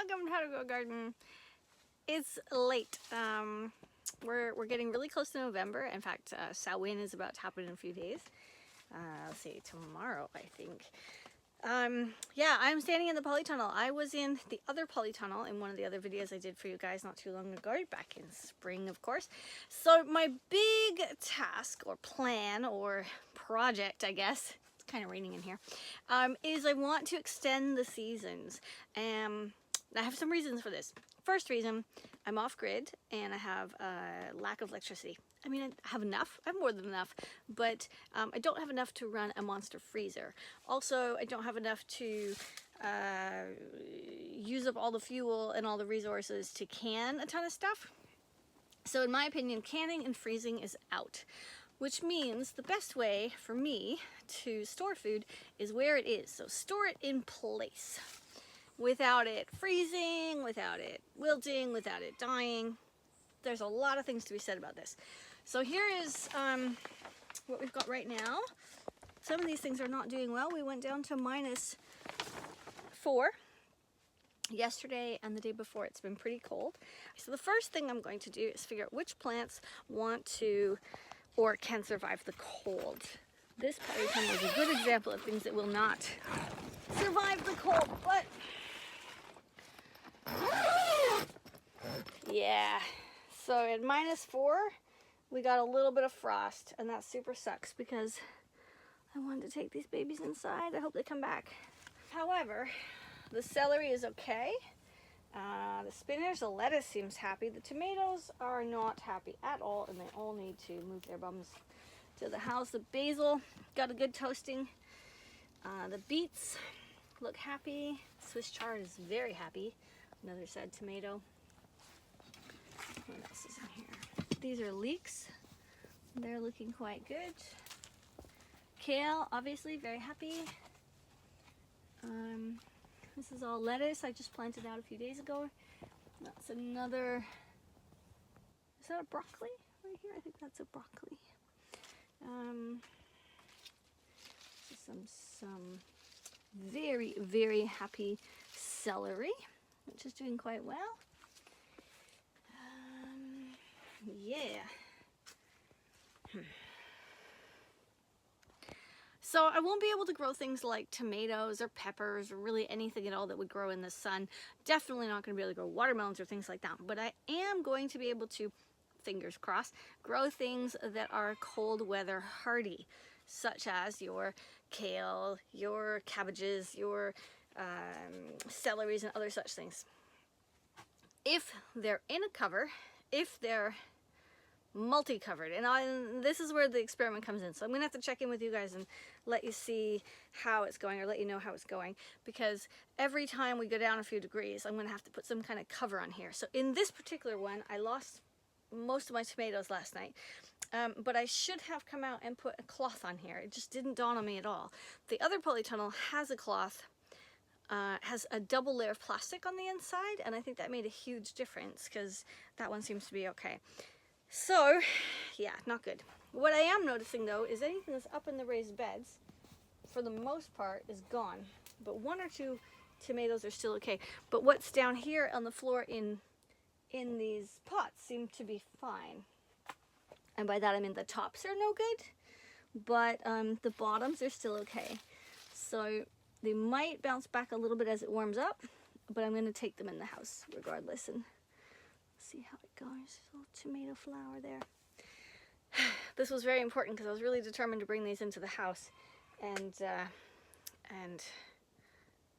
Welcome to How to Grow a Garden. It's late. We're getting really close to November. In fact, Samhain is about to happen in a few days. Let's see, tomorrow, I think. Yeah, I'm standing in the polytunnel. I was in the other polytunnel in one of the other videos I did for you guys not too long ago, back in spring, of course. So my big task or plan or project, I guess, it's kind of raining in here, is I want to extend the seasons. I have some reasons for this. First reason, I'm off grid and I have a lack of electricity. I mean, I have enough, I have more than enough, but I don't have enough to run a monster freezer. Also, I don't have enough to use up all the fuel and all the resources to can a ton of stuff. So in my opinion, canning and freezing is out, which means the best way for me to store food is where it is. So store it in place, without it freezing, without it wilting, without it dying. There's a lot of things to be said about this. So here is what we've got right now. Some of these things are not doing well. We went down to -4 yesterday and the day before. It's been pretty cold. So the first thing I'm going to do is figure out which plants want to or can survive the cold. This polytunnel is a good example of things that will not survive the cold, but yeah. So at -4, we got a little bit of frost, and that super sucks because I wanted to take these babies inside. I hope they come back. However, the celery is okay. The spinach, the lettuce seems happy. The tomatoes are not happy at all, and they all need to move their bums to the house. The basil got a good toasting. The beets look happy. Swiss chard is very happy. Another sad tomato. What else is in here? These are leeks. They're looking quite good. Kale, obviously, very happy. This is all lettuce I just planted out a few days ago. That's another, is that a broccoli right here? I think that's a broccoli. Some very, very happy celery, which is doing quite well. Yeah. So I won't be able to grow things like tomatoes or peppers or really anything at all that would grow in the sun. Definitely not going to be able to grow watermelons or things like that. But I am going to be able to, fingers crossed, grow things that are cold weather hardy, such as your kale, your cabbages, your celeries and other such things. If they're in a cover, if they're multi-covered, and this is where the experiment comes in. So I'm gonna have to check in with you guys and let you see how it's going, or let you know how it's going, because every time we go down a few degrees I'm gonna have to put some kind of cover on here. So in this particular one, I lost most of my tomatoes last night, but I should have come out and put a cloth on here. It just didn't dawn on me at all. The other polytunnel has a cloth, has a double layer of plastic on the inside, and I think that made a huge difference because that one seems to be okay. So, yeah, not good. What I am noticing, though, is anything that's up in the raised beds, for the most part, is gone. But 1 or 2 tomatoes are still okay. But what's down here on the floor in these pots seem to be fine. And by that I mean the tops are no good, but the bottoms are still okay. So they might bounce back a little bit as it warms up, but I'm going to take them in the house regardless and see how it goes. There's a little tomato flower there. This was very important because I was really determined to bring these into the house and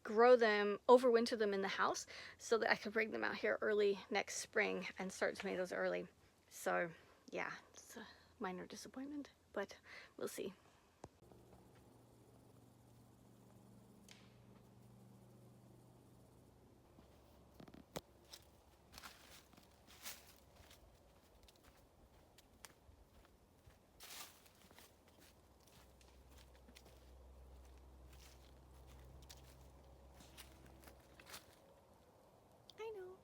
grow them, overwinter them in the house so that I could bring them out here early next spring and start tomatoes early. So yeah, it's a minor disappointment, but we'll see. I know.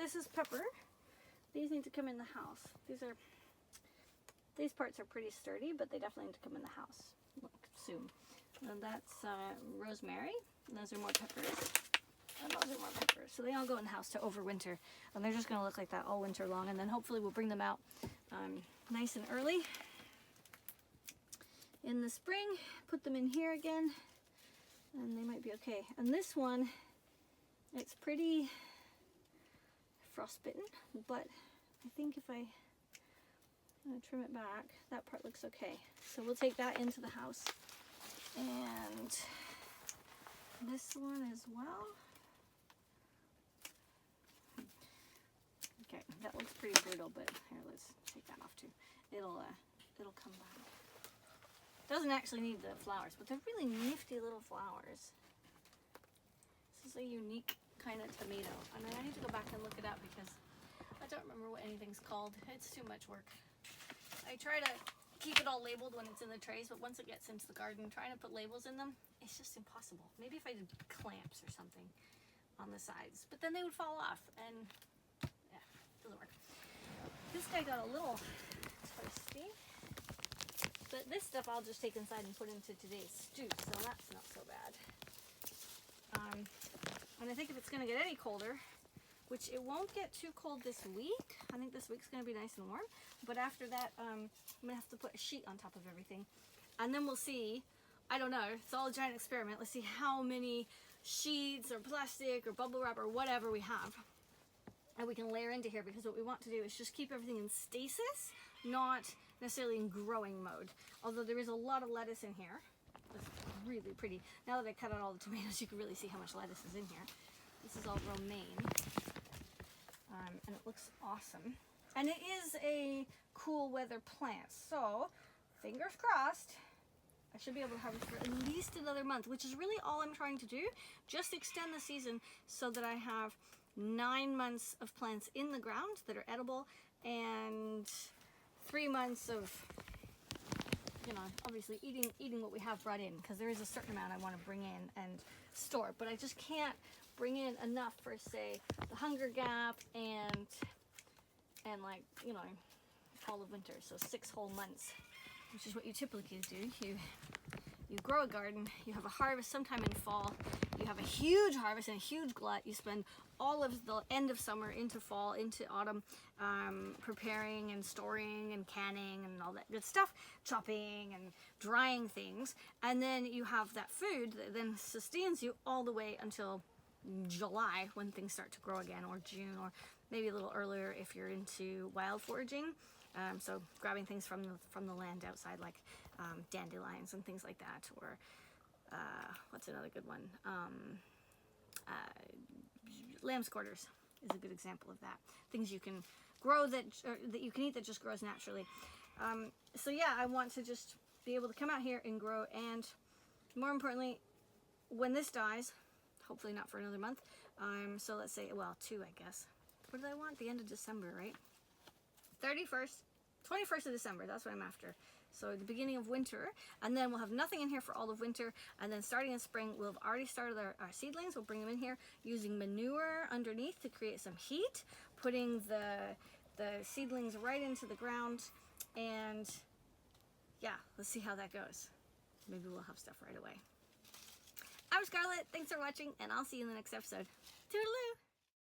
this is pepper. These need to come in the house. These parts are pretty sturdy, but they definitely need to come in the house soon. And that's rosemary. And those are more peppers. And those are more peppers. So they all go in the house to overwinter. And they're just going to look like that all winter long. And then hopefully we'll bring them out nice and early in the spring. Put them in here again. And they might be okay. And this one, it's pretty frostbitten, but I think if I'm gonna trim it back, that part looks okay. So we'll take that into the house. And this one as well. Okay, that looks pretty brutal, but here, let's take that off too. It'll come back. Doesn't actually need the flowers, but they're really nifty little flowers. This is a unique kind of tomato. I mean, I need to go back and look it up because I don't remember what anything's called. It's too much work. I try to keep it all labeled when it's in the trays, but once it gets into the garden, trying to put labels in them, it's just impossible. Maybe if I did clamps or something on the sides, but then they would fall off, and yeah, it doesn't work. This guy got a little toasty, but this stuff I'll just take inside and put into today's stew, so that's not so bad. And I think if it's going to get any colder, which it won't get too cold this week, I think this week's going to be nice and warm, but after that I'm going to have to put a sheet on top of everything, and then we'll see. I don't know, it's all a giant experiment. Let's see how many sheets or plastic or bubble wrap or whatever we have and we can layer into here, because what we want to do is just keep everything in stasis, not necessarily in growing mode. Although there is a lot of lettuce in here. It's really pretty. Now that I cut out all the tomatoes, you can really see how much lettuce is in here. This is all romaine, and it looks awesome. And it is a cool weather plant, so fingers crossed, I should be able to harvest for at least another month, which is really all I'm trying to do. Just extend the season so that I have 9 months of plants in the ground that are edible, and 3 months of, you know, obviously eating what we have brought in, because there is a certain amount I want to bring in and store, but I just can't bring in enough for, say, the hunger gap and like, you know, all of winter. So 6 whole months, which is what you typically do. You grow a garden, you have a harvest sometime in fall, you have a huge harvest and a huge glut, you spend all of the end of summer into fall, into autumn, preparing and storing and canning and all that good stuff, chopping and drying things, and then you have that food that then sustains you all the way until July, when things start to grow again, or June, or maybe a little earlier if you're into wild foraging. So grabbing things from the land outside, like dandelions and things like that, or what's another good one? Lamb's quarters is a good example of that. Things you can grow that you can eat that just grows naturally. So yeah, I want to just be able to come out here and grow, and more importantly, when this dies, hopefully not for another month. So let's say, well, 2, I guess. What did I want? The end of December, right? 21st of December, that's what I'm after. So the beginning of winter, and then we'll have nothing in here for all of winter, and then starting in spring, we'll have already started our seedlings. We'll bring them in here using manure underneath to create some heat, putting the seedlings right into the ground, and yeah, let's see how that goes. Maybe we'll have stuff right away. I'm Scarlett, thanks for watching, and I'll see you in the next episode. Toodaloo!